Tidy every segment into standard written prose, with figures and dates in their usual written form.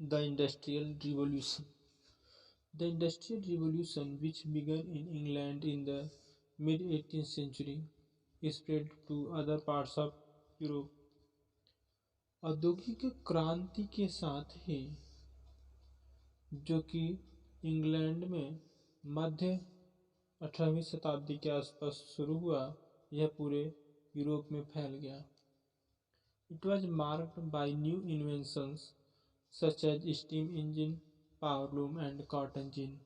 The Industrial Revolution. The Industrial Revolution, which began in England in the mid 18th century, spread to other parts of Europe. औद्योगिक क्रांति के साथ ही जो कि England में मध्य 18वीं शताब्दी के आसपास शुरू हुआ, यह पूरे यूरोप में फैल गया। It was marked by new inventions such as steam engine, power loom and cotton gin.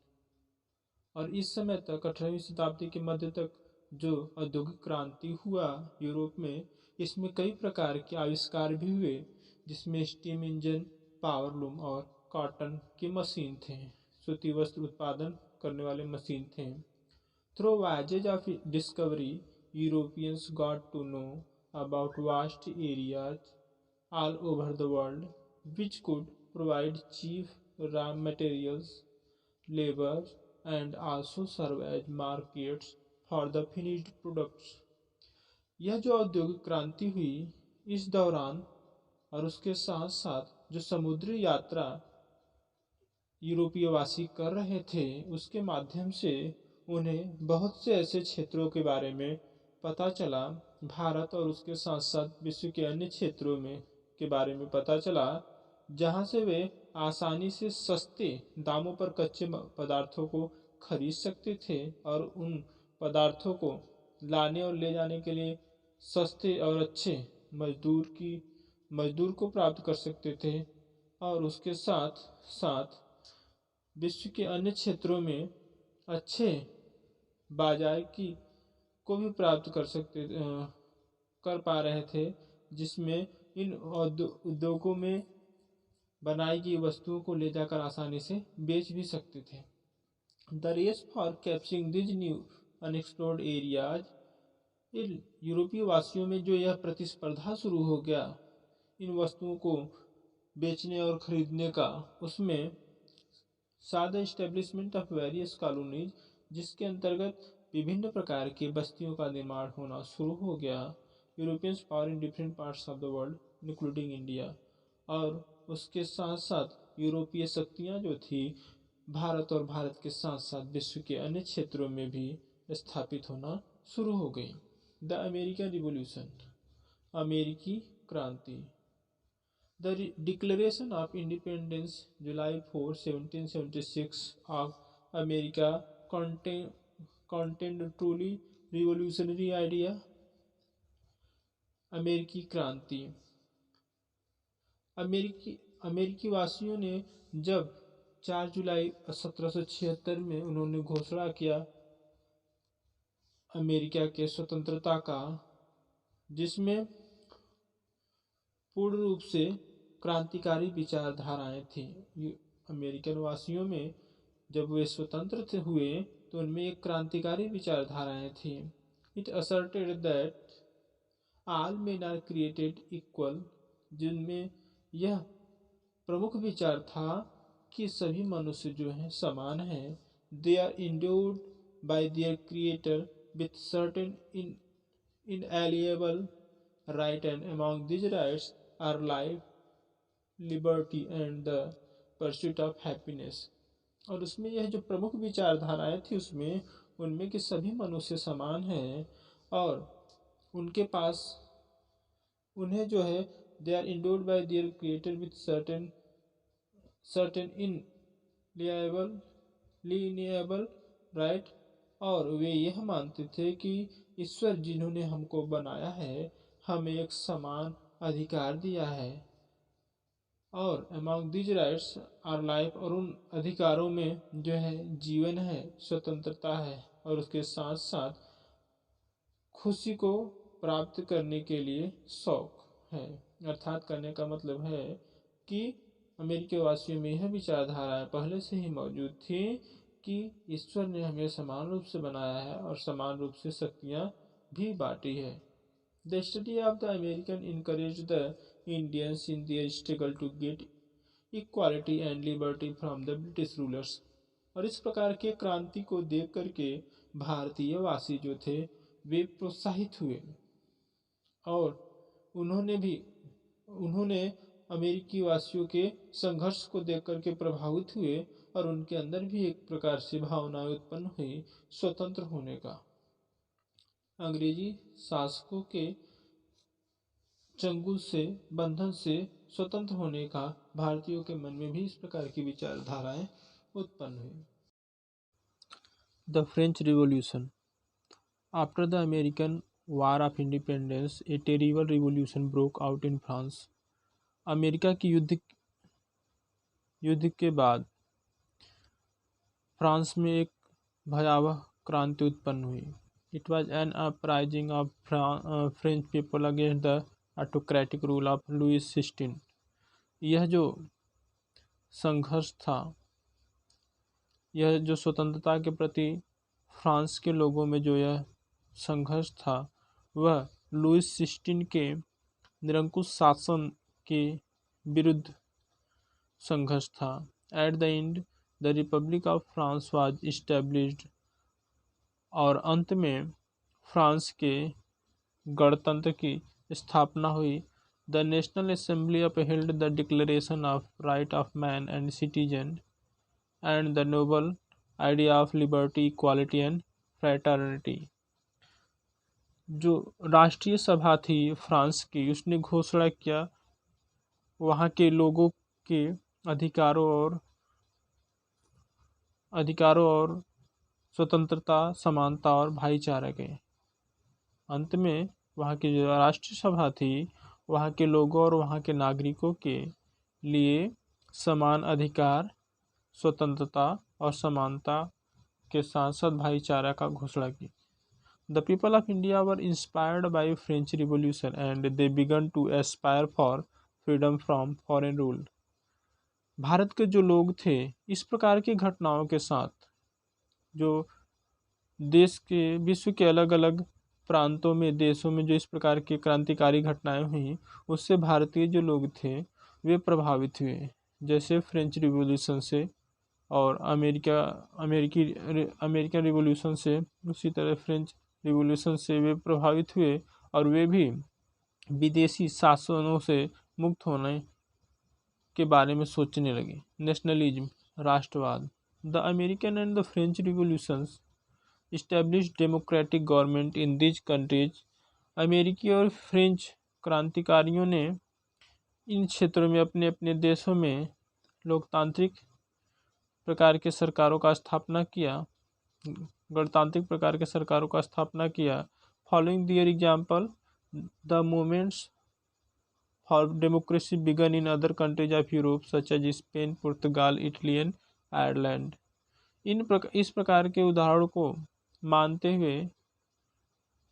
और इस समय तक 18वीं शताब्दी के मध्य तक जो औद्योगिक क्रांति हुआ यूरोप में, इसमें कई प्रकार के आविष्कार भी हुए, जिसमें स्टीम इंजन, पावर लूम और कॉटन की मशीन थे, सूती वस्त्र उत्पादन करने वाले मशीन थे। Through voyages of discovery, Europeans got to know about vast areas all over the world, which could provide cheap raw materials, labor, and also serve as markets for the finished products. यह जो औद्योगिक क्रांति हुई इस दौरान और उसके साथ साथ जो समुद्री यात्रा यूरोपीय वासी कर रहे थे, उसके माध्यम से उन्हें बहुत से ऐसे क्षेत्रों के बारे में पता चला, भारत और उसके साथ साथ विश्व के अन्य क्षेत्रों में के बारे में पता चला, जहाँ से वे आसानी से सस्ते दामों पर कच्चे पदार्थों को खरीद सकते थे और उन पदार्थों को लाने और ले जाने के लिए सस्ते और अच्छे मजदूर को प्राप्त कर सकते थे। और उसके साथ साथ विश्व के अन्य क्षेत्रों में अच्छे बाजार की को भी प्राप्त कर पा रहे थे, जिसमें इन उद्योगों में बनाई गई वस्तुओं को ले जाकर आसानी से बेच भी सकते थे। The race for capturing this new unexplored areas, इन यूरोपीय वासियों में जो यह प्रतिस्पर्धा शुरू हो गया इन वस्तुओं को बेचने और खरीदने का, उसमें saw the establishment of various colonies, जिसके अंतर्गत विभिन्न प्रकार की बस्तियों का निर्माण होना शुरू हो गया। Europeans power in different parts of the world including India, और उसके साथ साथ यूरोपीय शक्तियाँ जो थी भारत और भारत के साथ साथ विश्व के अन्य क्षेत्रों में भी स्थापित होना शुरू हो गई। द अमेरिकन रिवॉल्यूशन, अमेरिकी क्रांति। The Declaration of Independence, July 4, 1776 of America contained a truly revolutionary idea. अमेरिकी क्रांति। अमेरिकी वासियों ने जब 4 जुलाई 1776 में उन्होंने घोषणा किया अमेरिका के स्वतंत्रता का, जिसमें पूर्ण रूप से क्रांतिकारी विचारधाराएं थी। अमेरिकन वासियों में जब वे स्वतंत्र हुए तो उनमें एक क्रांतिकारी विचारधाराएं थी। It asserted that all men are created equal, जिनमें यह प्रमुख विचार था कि सभी मनुष्य जो हैं समान हैं। They are endowed by their creator with certain inalienable right, and among these rights are life, liberty and the pursuit of happiness. और उसमें यह जो प्रमुख विचारधाराएं थी उसमें उनमें कि सभी मनुष्य समान हैं और उनके पास उन्हें जो है they are endowed by their creator with certain inalienable right, और वे यह मानते थे कि ईश्वर जिन्होंने हमको बनाया है हमें एक समान अधिकार दिया है। और among these rights our life, और उन अधिकारों में जो है जीवन है, स्वतंत्रता है, और उसके साथ साथ खुशी को प्राप्त करने के लिए शौक है। अर्थात करने का मतलब है कि अमेरिकी वासियों में यह विचारधाराएं पहले से ही मौजूद थी कि ईश्वर ने हमें समान रूप से बनाया है और समान रूप से शक्तियाँ भी बांटी है। The study of the American encourage the Indians in their struggle to get equality and liberty from the British rulers. और इस प्रकार के क्रांति को देख करके भारतीय वासी जो थे वे प्रोत्साहित हुए और उन्होंने अमेरिकी वासियों के संघर्ष को देख करके प्रभावित हुए और उनके अंदर भी एक प्रकार से भावनाएं उत्पन्न हुई स्वतंत्र होने का। अंग्रेजी शासकों के चंगुल से बंधन से स्वतंत्र होने का भारतीयों के मन में भी इस प्रकार की विचारधाराएं उत्पन्न हुई। The French revolution. After the American war of independence A terrible revolution broke out in France. America की युद्ध के बाद फ्रांस में एक भयावह क्रांति उत्पन्न हुई। It was an uprising of French people against the autocratic rule of Louis 16। यह जो संघर्ष था, यह जो स्वतंत्रता के प्रति फ्रांस के लोगों में जो यह संघर्ष था, वह लुईस 16 के निरंकुश शासन के विरुद्ध संघर्ष था। At the end the republic of France was established, और अंत में फ्रांस के गणतंत्र की स्थापना हुई। The national assembly upheld the declaration of right of man and citizen and the noble idea of liberty, equality and fraternity. जो राष्ट्रीय सभा थी फ्रांस की, उसने घोषणा किया वहाँ के लोगों के अधिकारों और स्वतंत्रता, समानता और भाईचारा के। अंत में वहाँ की जो राष्ट्रीय सभा थी, वहाँ के लोगों और वहाँ के नागरिकों के लिए समान अधिकार, स्वतंत्रता और समानता के साथ साथ भाईचारा का घोषणा की। The people of India were inspired by French revolution and they began to aspire for freedom from foreign rule. Bharat के जो लोग थे, इस प्रकार की घटनाओं के साथ, जो देश के विश्व के अलग अलग प्रांतों में, देशों में जो इस प्रकार की क्रांतिकारी घटनाएं हुई, उससे भारतीय जो लोग थे वे प्रभावित हुए। जैसे फ्रेंच रिवॉल्यूशन से और अमेरिकन रिवॉल्यूशन से, उसी तरह फ्रेंच रिवॉल्यूशन से वे प्रभावित हुए और वे भी विदेशी शासनों से मुक्त होने के बारे में सोचने लगे। नेशनलिज्म, राष्ट्रवाद। The American and the French revolutions established democratic government in these countries. अमेरिकी और फ्रेंच क्रांतिकारियों ने इन क्षेत्रों में अपने अपने देशों में लोकतांत्रिक प्रकार के सरकारों का स्थापना किया, गणतांत्रिक प्रकार के सरकारों का स्थापना किया। Following their example, the movements for democracy began in other countries of Europe such as Spain, Portugal, Italy and Ireland. इस प्रकार के उदाहरणों को मानते हुए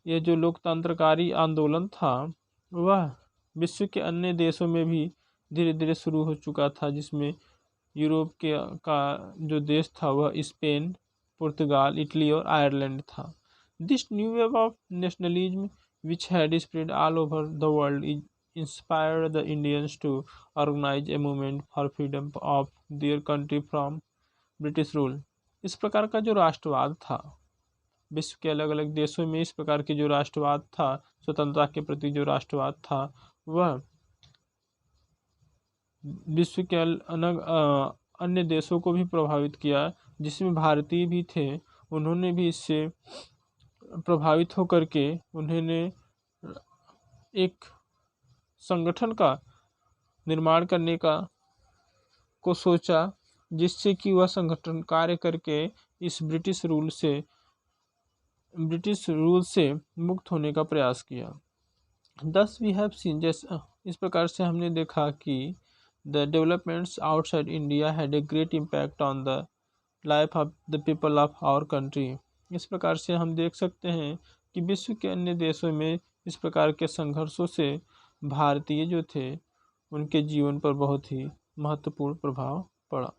यह जो लोकतंत्रकारी आंदोलन था, वह विश्व के अन्य देशों में भी धीरे धीरे शुरू हो चुका था, जिसमें यूरोप का जो देश था वह स्पेन, पुर्तगाल, इटली और आयरलैंड था। This new wave of nationalism which had spread all over the world inspired the Indians to organize a movement for freedom of their country from British rule। इस प्रकार का जो राष्ट्रवाद था, विश्व के अलग अलग देशों में इस प्रकार की जो राष्ट्रवाद था, स्वतंत्रता के प्रति जो राष्ट्रवाद था, वह विश्व के अन्य देशों को भी प्रभावित किया, जिसमें भारतीय भी थे। उन्होंने भी इससे प्रभावित होकर के उन्होंने एक संगठन का निर्माण करने को सोचा, जिससे कि वह संगठन कार्य करके इस ब्रिटिश रूल से मुक्त होने का प्रयास किया। Thus we have seen, जैसे इस प्रकार से हमने देखा कि the developments outside India had a great impact on the life of the people of our country। इस प्रकार से हम देख सकते हैं कि विश्व के अन्य देशों में इस प्रकार के संघर्षों से भारतीय जो थे उनके जीवन पर बहुत ही महत्वपूर्ण प्रभाव पड़ा।